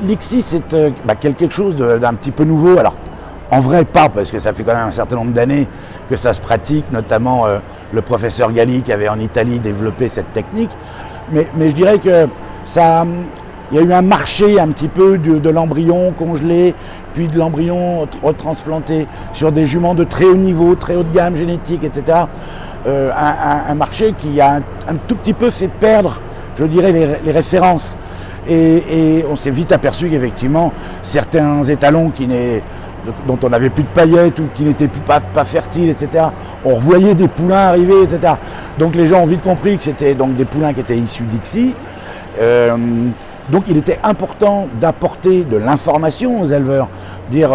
L'ICSI, c'est quelque chose d'un petit peu nouveau. Alors, en vrai, pas, parce que ça fait quand même un certain nombre d'années que ça se pratique, notamment le professeur Galli qui avait en Italie développé cette technique. Mais je dirais que il y a eu un marché un petit peu de l'embryon congelé, puis de l'embryon retransplanté sur des juments de très haut niveau, très haut de gamme génétique, etc. Un marché qui a un tout petit peu fait perdre, je dirais, les références. Et on s'est vite aperçu qu'effectivement, certains étalons dont on n'avait plus de paillettes ou qui n'étaient plus pas fertiles, etc. On revoyait des poulains arriver, etc. Donc les gens ont vite compris que c'était donc des poulains qui étaient issus d'ICSI. Donc il était important d'apporter de l'information aux éleveurs, dire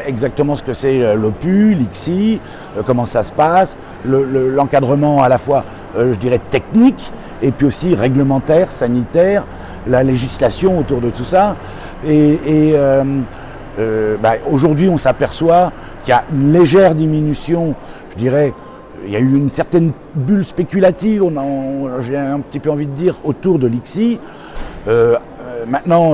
exactement ce que c'est l'OPU, l'ICSI, comment ça se passe, l'encadrement à la fois, je dirais, technique, et puis aussi réglementaire, sanitaire, la législation autour de tout ça. Aujourd'hui, on s'aperçoit qu'il y a une légère diminution, je dirais. Il y a eu une certaine bulle spéculative, j'ai un petit peu envie de dire, autour de l'ICSI. Maintenant,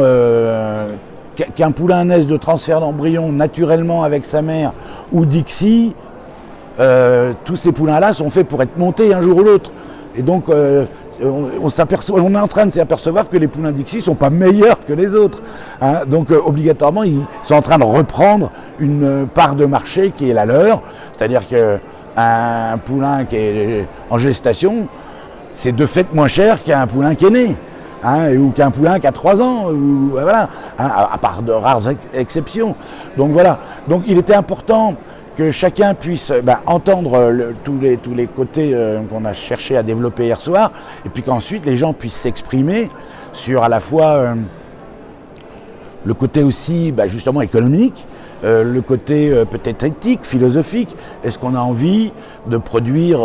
qu'un poulain naisse de transfert d'embryon naturellement avec sa mère ou d'ICSI, tous ces poulains-là sont faits pour être montés un jour ou l'autre. Et donc, on est en train de s'apercevoir que les poulains d'ICSI ne sont pas meilleurs que les autres. Hein. Donc, obligatoirement, ils sont en train de reprendre une part de marché qui est la leur. C'est-à-dire qu'un poulain qui est en gestation, c'est de fait moins cher qu'un poulain qui est né. Hein, ou qu'un poulain qui a 3 ans, voilà, hein, à part de rares exceptions. Donc voilà. Donc il était important que chacun puisse entendre tous les côtés qu'on a cherché à développer hier soir, et puis qu'ensuite les gens puissent s'exprimer sur à la fois le côté aussi justement économique, le côté peut-être éthique, philosophique. Est-ce qu'on a envie de produire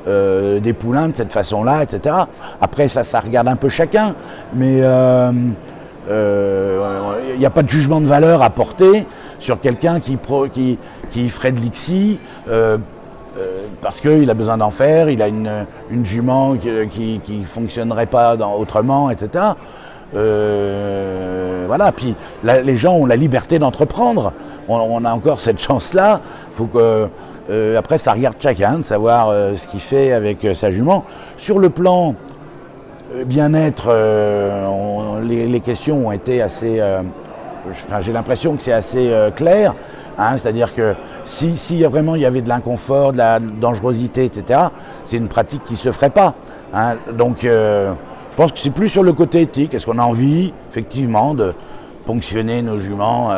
des poulains de cette façon-là, etc. Après, ça regarde un peu chacun, mais il n'y a pas de jugement de valeur à porter sur quelqu'un qui ferait de l'ICSI parce qu'il a besoin d'en faire, il a une jument qui ne fonctionnerait pas autrement, etc. Voilà, puis les gens ont la liberté d'entreprendre. On a encore cette chance-là. Faut que après, ça regarde chacun de savoir ce qu'il fait avec sa jument. Sur le plan bien-être, les questions ont été assez. J'ai l'impression que c'est assez clair. Hein, c'est-à-dire que si vraiment il y avait de l'inconfort, de la dangerosité, etc., c'est une pratique qui ne se ferait pas. Hein. Donc, je pense que c'est plus sur le côté éthique. Est-ce qu'on a envie, effectivement, de ponctionner nos juments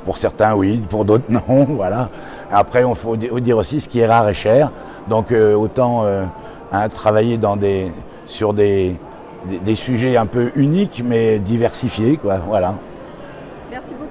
pour certains, oui, pour d'autres, non. Voilà. Après, il faut dire aussi ce qui est rare et cher. Donc, autant travailler sur des sujets un peu uniques, mais diversifiés, quoi. Voilà. Merci beaucoup.